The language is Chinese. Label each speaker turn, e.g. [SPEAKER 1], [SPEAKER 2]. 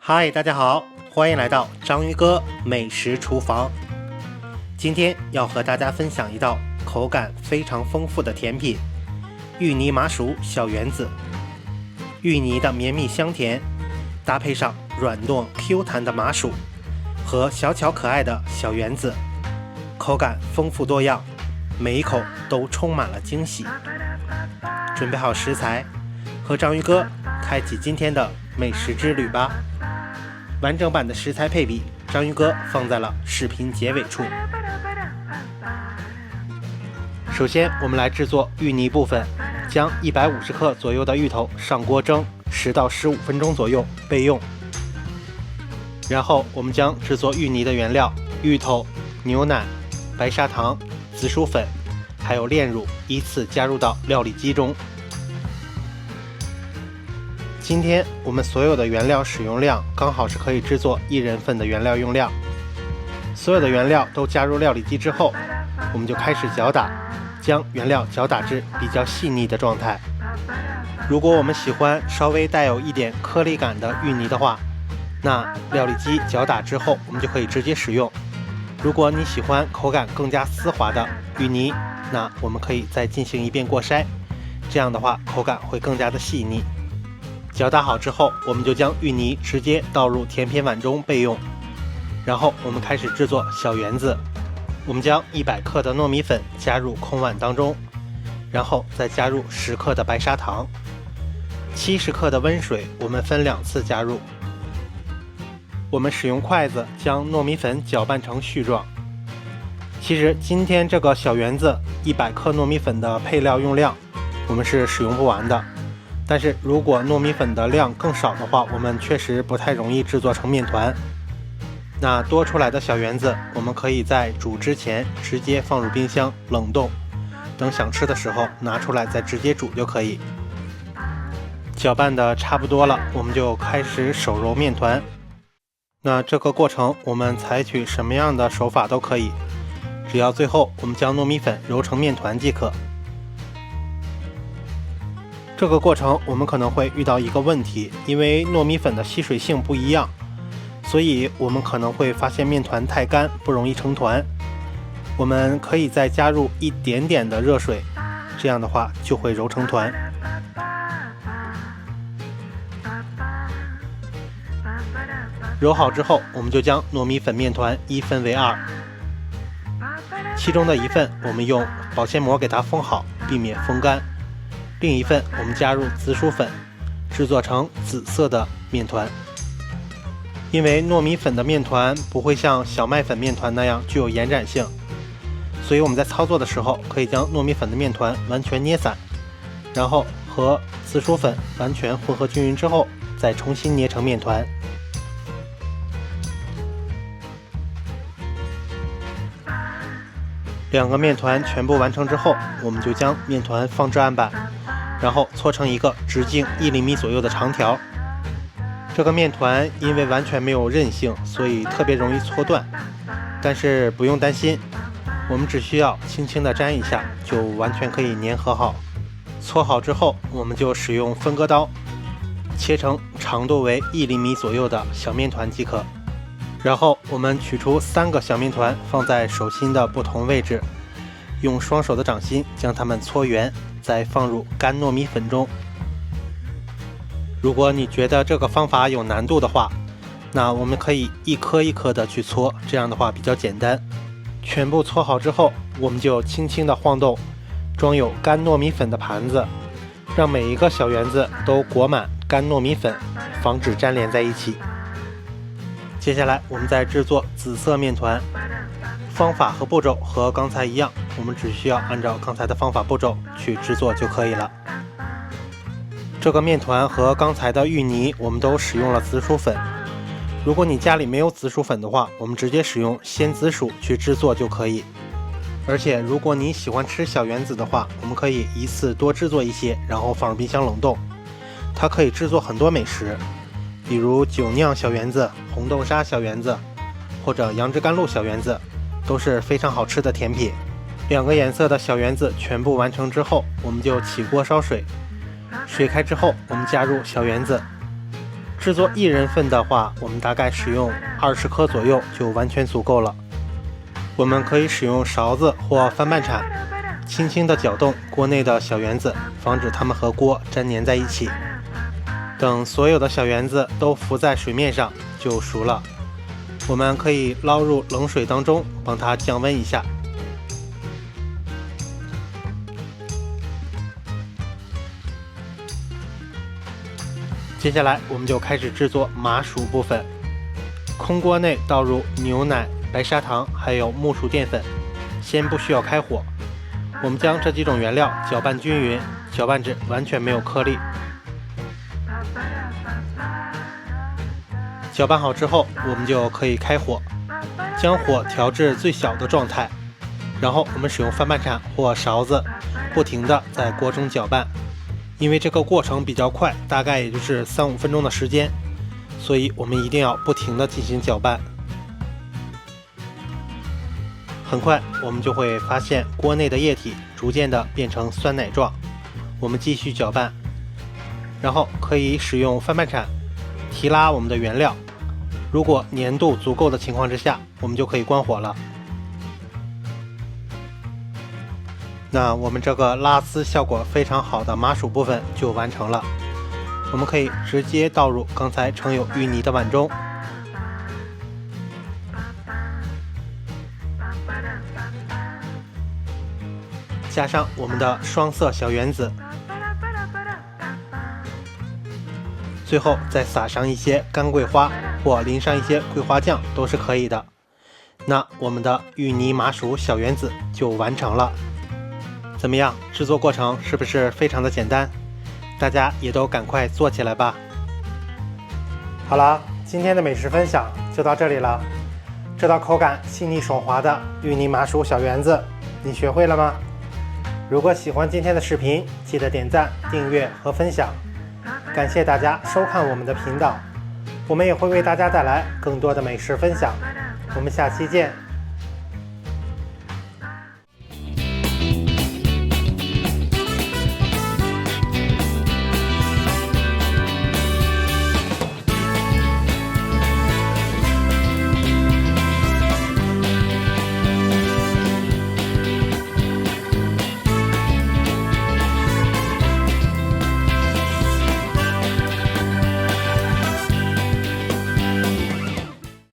[SPEAKER 1] 嗨，大家好，欢迎来到章鱼哥美食厨房。今天要和大家分享一道口感非常丰富的甜品——芋泥麻薯小圆子。芋泥的绵密香甜，搭配上软糯 Q 弹的麻薯和小巧可爱的小圆子，口感丰富多样，每一口都充满了惊喜。准备好食材，和章鱼哥开启今天的美食之旅吧。完整版的食材配比，章鱼哥放在了视频结尾处。首先，我们来制作芋泥部分，将150克左右的芋头上锅蒸10到15分钟左右备用。然后，我们将制作芋泥的原料芋头、牛奶、白砂糖、紫薯粉，还有炼乳依次加入到料理机中。今天我们所有的原料使用量刚好是可以制作1人份的原料用量。所有的原料都加入料理机之后，我们就开始搅打，将原料搅打至比较细腻的状态。如果我们喜欢稍微带有一点颗粒感的芋泥的话，那料理机搅打之后我们就可以直接使用。如果你喜欢口感更加丝滑的芋泥，那我们可以再进行一遍过筛，这样的话口感会更加的细腻。搅打好之后，我们就将芋泥直接倒入甜品碗中备用。然后我们开始制作小圆子。我们将100克的糯米粉加入空碗当中，然后再加入10克的白砂糖，70克的温水，我们分2次加入。我们使用筷子将糯米粉搅拌成絮状。其实今天这个小圆子100克糯米粉的配料用量，我们是使用不完的。但是如果糯米粉的量更少的话，我们确实不太容易制作成面团。那多出来的小圆子，我们可以在煮之前直接放入冰箱冷冻，等想吃的时候拿出来再直接煮就可以。搅拌的差不多了，我们就开始手揉面团。那这个过程我们采取什么样的手法都可以，只要最后我们将糯米粉揉成面团即可。这个过程我们可能会遇到一个问题，因为糯米粉的吸水性不一样，所以我们可能会发现面团太干，不容易成团。我们可以再加入一点点的热水，这样的话就会揉成团。揉好之后，我们就将糯米粉面团一分为2，其中的一份我们用保鲜膜给它封好，避免风干。另一份我们加入紫薯粉，制作成紫色的面团。因为糯米粉的面团不会像小麦粉面团那样具有延展性，所以我们在操作的时候可以将糯米粉的面团完全捏散，然后和紫薯粉完全混合均匀之后，再重新捏成面团。2个面团全部完成之后，我们就将面团放置案板，然后搓成一个直径1厘米左右的长条。这个面团因为完全没有韧性，所以特别容易搓断，但是不用担心，我们只需要轻轻地沾一下，就完全可以粘合好。搓好之后，我们就使用分割刀切成长度为1厘米左右的小面团即可。然后我们取出3个小面团放在手心的不同位置，用双手的掌心将它们搓圆，再放入干糯米粉中。如果你觉得这个方法有难度的话，那我们可以一颗一颗的去搓，这样的话比较简单。全部搓好之后，我们就轻轻的晃动装有干糯米粉的盘子，让每一个小圆子都裹满干糯米粉，防止粘连在一起。接下来我们再制作紫色面团，方法和步骤和刚才一样，我们只需要按照刚才的方法步骤去制作就可以了。这个面团和刚才的芋泥我们都使用了紫薯粉，如果你家里没有紫薯粉的话，我们直接使用鲜紫薯去制作就可以。而且如果你喜欢吃小圆子的话，我们可以一次多制作一些，然后放入冰箱冷冻，它可以制作很多美食，比如酒酿小圆子、红豆沙小圆子或者杨枝甘露小圆子，都是非常好吃的甜品。2个颜色的小圆子全部完成之后，我们就起锅烧水，水开之后我们加入小圆子，制作1人份的话，我们大概使用20颗左右就完全足够了。我们可以使用勺子或翻拌铲，轻轻地搅动锅内的小圆子，防止它们和锅粘连在一起。等所有的小圆子都浮在水面上，就熟了。我们可以捞入冷水当中，帮它降温一下。接下来我们就开始制作麻薯部分。空锅内倒入牛奶、白砂糖还有木薯淀粉，先不需要开火。我们将这几种原料搅拌均匀，搅拌至完全没有颗粒。搅拌好之后，我们就可以开火，将火调至最小的状态，然后我们使用翻拌铲或勺子，不停地在锅中搅拌。因为这个过程比较快，大概也就是3-5分钟的时间，所以我们一定要不停地进行搅拌。很快，我们就会发现锅内的液体逐渐地变成酸奶状。我们继续搅拌，然后可以使用翻拌铲提拉我们的原料。如果粘度足够的情况之下，我们就可以关火了。那我们这个拉丝效果非常好的麻薯部分就完成了。我们可以直接倒入刚才盛有芋泥的碗中。加上我们的双色小圆子，最后再撒上一些干桂花或淋上一些桂花酱都是可以的。那我们的芋泥麻薯小圆子就完成了。怎么样，制作过程是不是非常的简单？大家也都赶快做起来吧。好了，今天的美食分享就到这里了。这道口感细腻爽滑的芋泥麻薯小圆子，你学会了吗？如果喜欢今天的视频，记得点赞、订阅和分享。感谢大家收看我们的频道，我们也会为大家带来更多的美食分享。我们下期见。